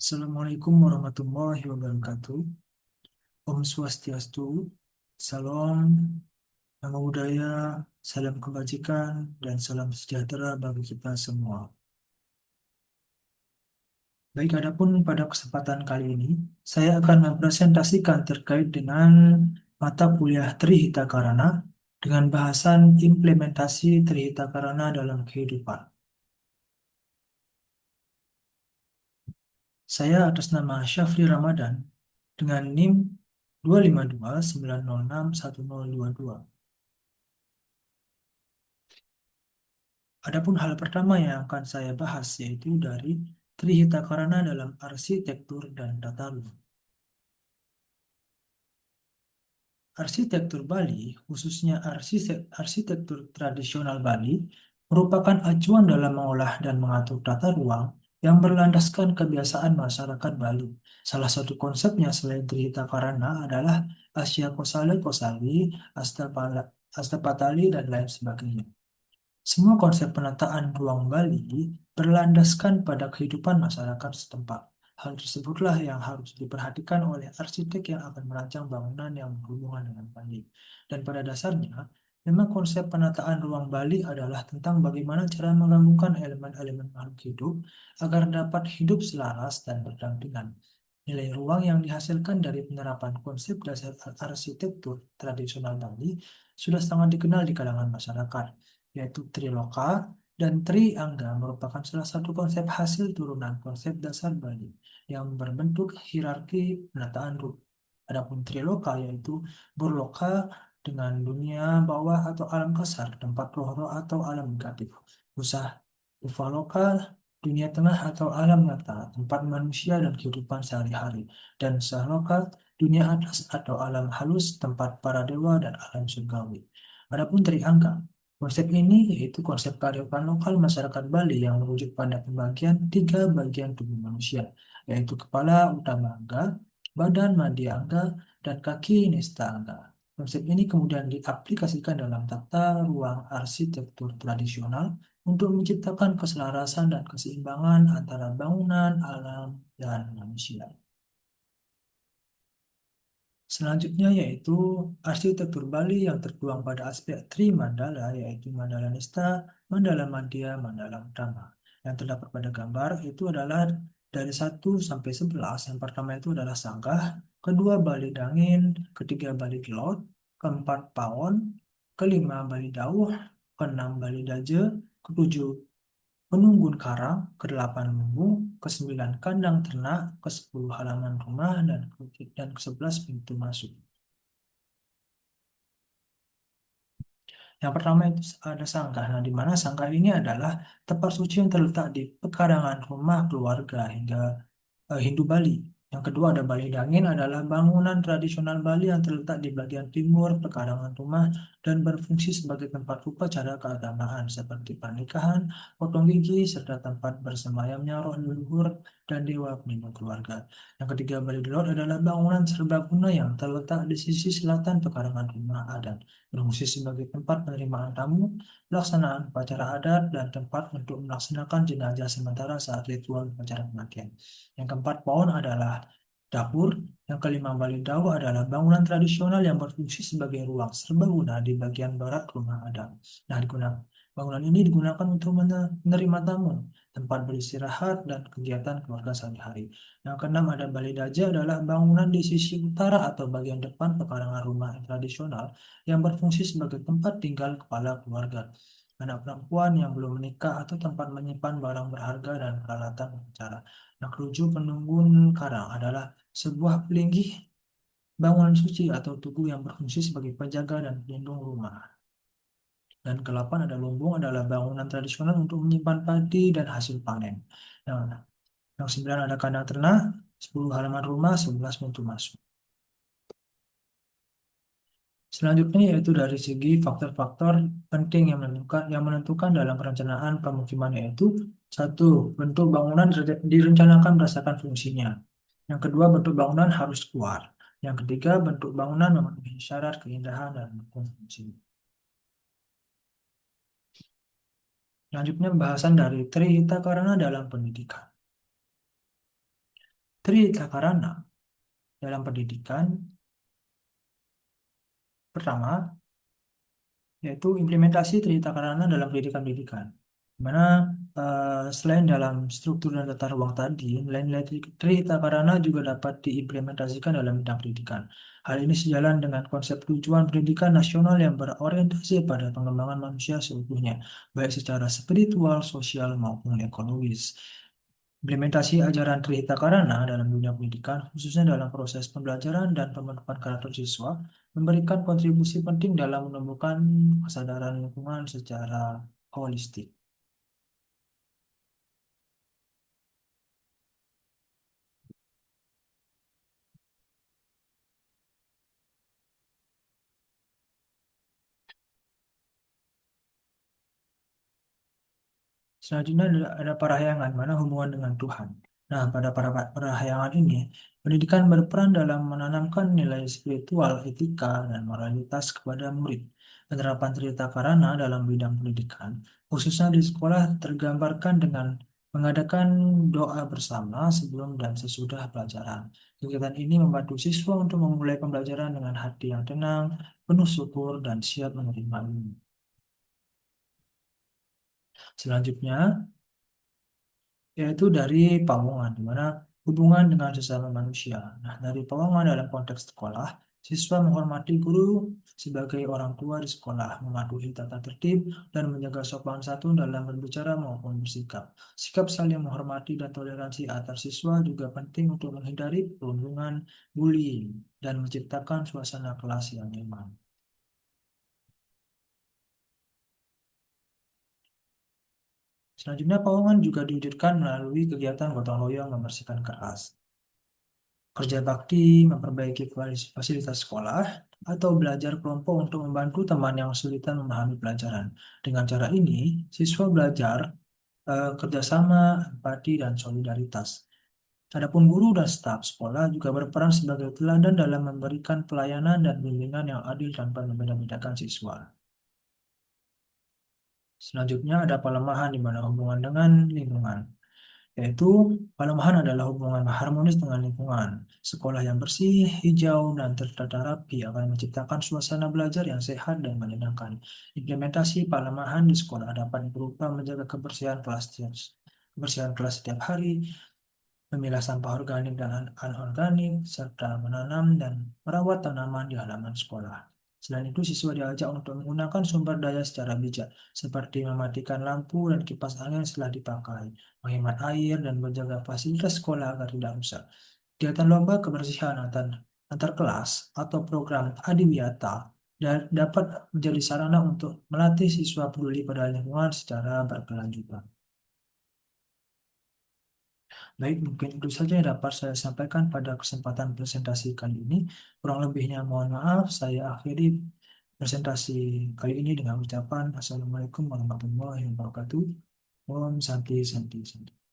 Assalamualaikum warahmatullahi wabarakatuh. Om Swastiastu, Salam, Namo Buddhaya, Salam Kebajikan, dan Salam Sejahtera bagi kita semua. Baik, adapun pada kesempatan kali ini, saya akan mempresentasikan terkait dengan mata kuliah Trihita Karana dengan bahasan implementasi Trihita Karana dalam kehidupan. Saya atas nama Syafri Ramadan dengan NIM 252906102. Adapun hal pertama yang akan saya bahas yaitu dari Trihita Karana dalam arsitektur dan tata ruang. Arsitektur Bali, khususnya arsitektur tradisional Bali, merupakan acuan dalam mengolah dan mengatur tata ruang yang berlandaskan kebiasaan masyarakat Bali. Salah satu konsepnya selain Trihita Karana adalah Asya Kosale Kosali, Astapatali, dan lain sebagainya. Semua konsep penataan ruang Bali berlandaskan pada kehidupan masyarakat setempat. Hal tersebutlah yang harus diperhatikan oleh arsitek yang akan merancang bangunan yang berhubungan dengan Bali. Dan pada dasarnya, memang konsep penataan ruang Bali adalah tentang bagaimana cara menggabungkan elemen-elemen makhluk hidup agar dapat hidup selaras dan berdampingan. Nilai ruang yang dihasilkan dari penerapan konsep dasar arsitektur tradisional Bali sudah sangat dikenal di kalangan masyarakat, yaitu Triloka dan Triangga merupakan salah satu konsep hasil turunan konsep dasar Bali yang berbentuk hierarki penataan ruang. Adapun Triloka yaitu Burloka dengan dunia bawah atau alam kasar, tempat roh-roh atau alam negatif. Usah Ufaloka, dunia tengah atau alam nyata, tempat manusia dan kehidupan sehari-hari. Dan Sahloka, dunia atas atau alam halus, tempat para dewa dan alam surgawi. Adapun Triangga, konsep ini yaitu konsep kearifan lokal masyarakat Bali yang merujuk pada pembagian tiga bagian tubuh manusia, yaitu kepala utama angga, badan madya angga, dan kaki nista angga. Konsep ini kemudian diaplikasikan dalam tata ruang arsitektur tradisional untuk menciptakan keselarasan dan keseimbangan antara bangunan, alam, dan manusia. Selanjutnya yaitu arsitektur Bali yang tertuang pada aspek Tri Mandala yaitu Mandala Nista, Mandala Madya, Mandala Utama. Yang terdapat pada gambar itu adalah dari 1 sampai 11. Yang pertama itu adalah Sanggah, kedua Bali Dangin, ketiga Bali Kelot, keempat Pawon, kelima Bali Dauh, keenam Bali Daje, ketujuh Penunggun Karang, ke-8 lumbung, ke-9 kandang ternak, ke-10 halaman rumah, dan ke-11 pintu masuk. Yang pertama itu ada sangkar. Nah, di mana sangkar ini adalah tempat suci yang terletak di pekarangan rumah keluarga hingga Hindu Bali. Yang kedua ada Bali Dangin adalah bangunan tradisional Bali yang terletak di bagian timur pekarangan rumah dan berfungsi sebagai tempat upacara keagamaan seperti pernikahan, potong gigi, serta tempat bersemayamnya roh leluhur dan dewa pelindung keluarga. Yang ketiga Bali Delot adalah bangunan serbaguna yang terletak di sisi selatan pekarangan rumah adat, berfungsi sebagai tempat penerimaan tamu, pelaksanaan upacara adat, dan tempat untuk melaksanakan jenazah sementara saat ritual upacara kematian. Yang keempat, pohon adalah dapur. Yang kelima, balidau adalah bangunan tradisional yang berfungsi sebagai ruang serbaguna di bagian barat rumah adat. Nah, bangunan ini digunakan untuk menerima tamu, tempat beristirahat, dan kegiatan keluarga sehari-hari. Yang keenam ada balidaja adalah bangunan di sisi utara atau bagian depan pekarangan rumah tradisional yang berfungsi sebagai tempat tinggal kepala keluarga, anak perempuan yang belum menikah atau tempat menyimpan barang berharga dan peralatan upacara. Nah, ketujuh penunggun karang adalah sebuah pelinggih bangunan suci atau tugu yang berfungsi sebagai penjaga dan pelindung rumah. Dan ke-8 ada lumbung adalah bangunan tradisional untuk menyimpan padi dan hasil panen. Nah, yang 9 ada kandang ternak, 10 halaman rumah, 11 pintu masuk. Selanjutnya yaitu dari segi faktor-faktor penting yang menentukan dalam perencanaan pemukiman yaitu satu, bentuk bangunan direncanakan berdasarkan fungsinya. Yang kedua, bentuk bangunan harus kuat. Yang ketiga, bentuk bangunan memenuhi syarat keindahan dan fungsi. Selanjutnya pembahasan dari Trihita Karana dalam pendidikan. Trita Karana dalam pendidikan, pertama, yaitu implementasi Trita Karana dalam pendidikan-pendidikan. Di mana selain dalam struktur dan tata ruang tadi, nilai-nilai Trita Karana juga dapat diimplementasikan dalam bidang pendidikan. Hal ini sejalan dengan konsep tujuan pendidikan nasional yang berorientasi pada pengembangan manusia seutuhnya, baik secara spiritual, sosial, maupun ekologis. Implementasi ajaran Trihita Karana dalam dunia pendidikan, khususnya dalam proses pembelajaran dan pembentukan karakter siswa, memberikan kontribusi penting dalam menumbuhkan kesadaran lingkungan secara holistik. Selanjutnya ada parahyangan, mana hubungan dengan Tuhan. Nah, pada para parahyangan ini, pendidikan berperan dalam menanamkan nilai spiritual, etika, dan moralitas kepada murid. Penerapan cerita Karana dalam bidang pendidikan, khususnya di sekolah, tergambarkan dengan mengadakan doa bersama sebelum dan sesudah pelajaran. Kegiatan ini membantu siswa untuk memulai pembelajaran dengan hati yang tenang, penuh syukur, dan siap menerima ilmu. Selanjutnya, yaitu dari Pawongan, di mana hubungan dengan sesama manusia. Nah, dari Pawongan dalam konteks sekolah, siswa menghormati guru sebagai orang tua di sekolah, mematuhi tata tertib, dan menjaga sopan santun dalam berbicara maupun bersikap. Sikap saling menghormati dan toleransi antar siswa juga penting untuk menghindari perundungan, bullying, dan menciptakan suasana kelas yang nyaman. Selanjutnya, Pawongan juga diwujudkan melalui kegiatan gotong royong membersihkan kelas, kerja bakti, memperbaiki fasilitas sekolah, atau belajar kelompok untuk membantu teman yang kesulitan memahami pelajaran. Dengan cara ini, siswa belajar kerjasama, empati, dan solidaritas. Adapun guru dan staf sekolah juga berperan sebagai teladan dalam memberikan pelayanan dan bimbingan yang adil tanpa membeda-bedakan siswa. Selanjutnya ada pelemahan di mana hubungan dengan lingkungan, yaitu pelemahan adalah hubungan harmonis dengan lingkungan. Sekolah yang bersih, hijau, dan tertata rapi akan menciptakan suasana belajar yang sehat dan menyenangkan. Implementasi pelemahan di sekolah dapat berupa menjaga kebersihan kelas setiap hari, memilah sampah organik dan anorganik, serta menanam dan merawat tanaman di halaman sekolah. Selain itu, siswa diajak untuk menggunakan sumber daya secara bijak, seperti mematikan lampu dan kipas angin setelah dipakai, menghemat air, dan menjaga fasilitas sekolah agar tidak rusak. Kegiatan lomba kebersihan antar kelas atau program adiwiyata dapat menjadi sarana untuk melatih siswa peduli pada lingkungan secara berkelanjutan. Baik, mungkin itu saja yang dapat saya sampaikan pada kesempatan presentasi kali ini. Kurang lebihnya mohon maaf, saya akhiri presentasi kali ini dengan ucapan Assalamualaikum warahmatullahi wabarakatuh. Om Santi Santi Santi.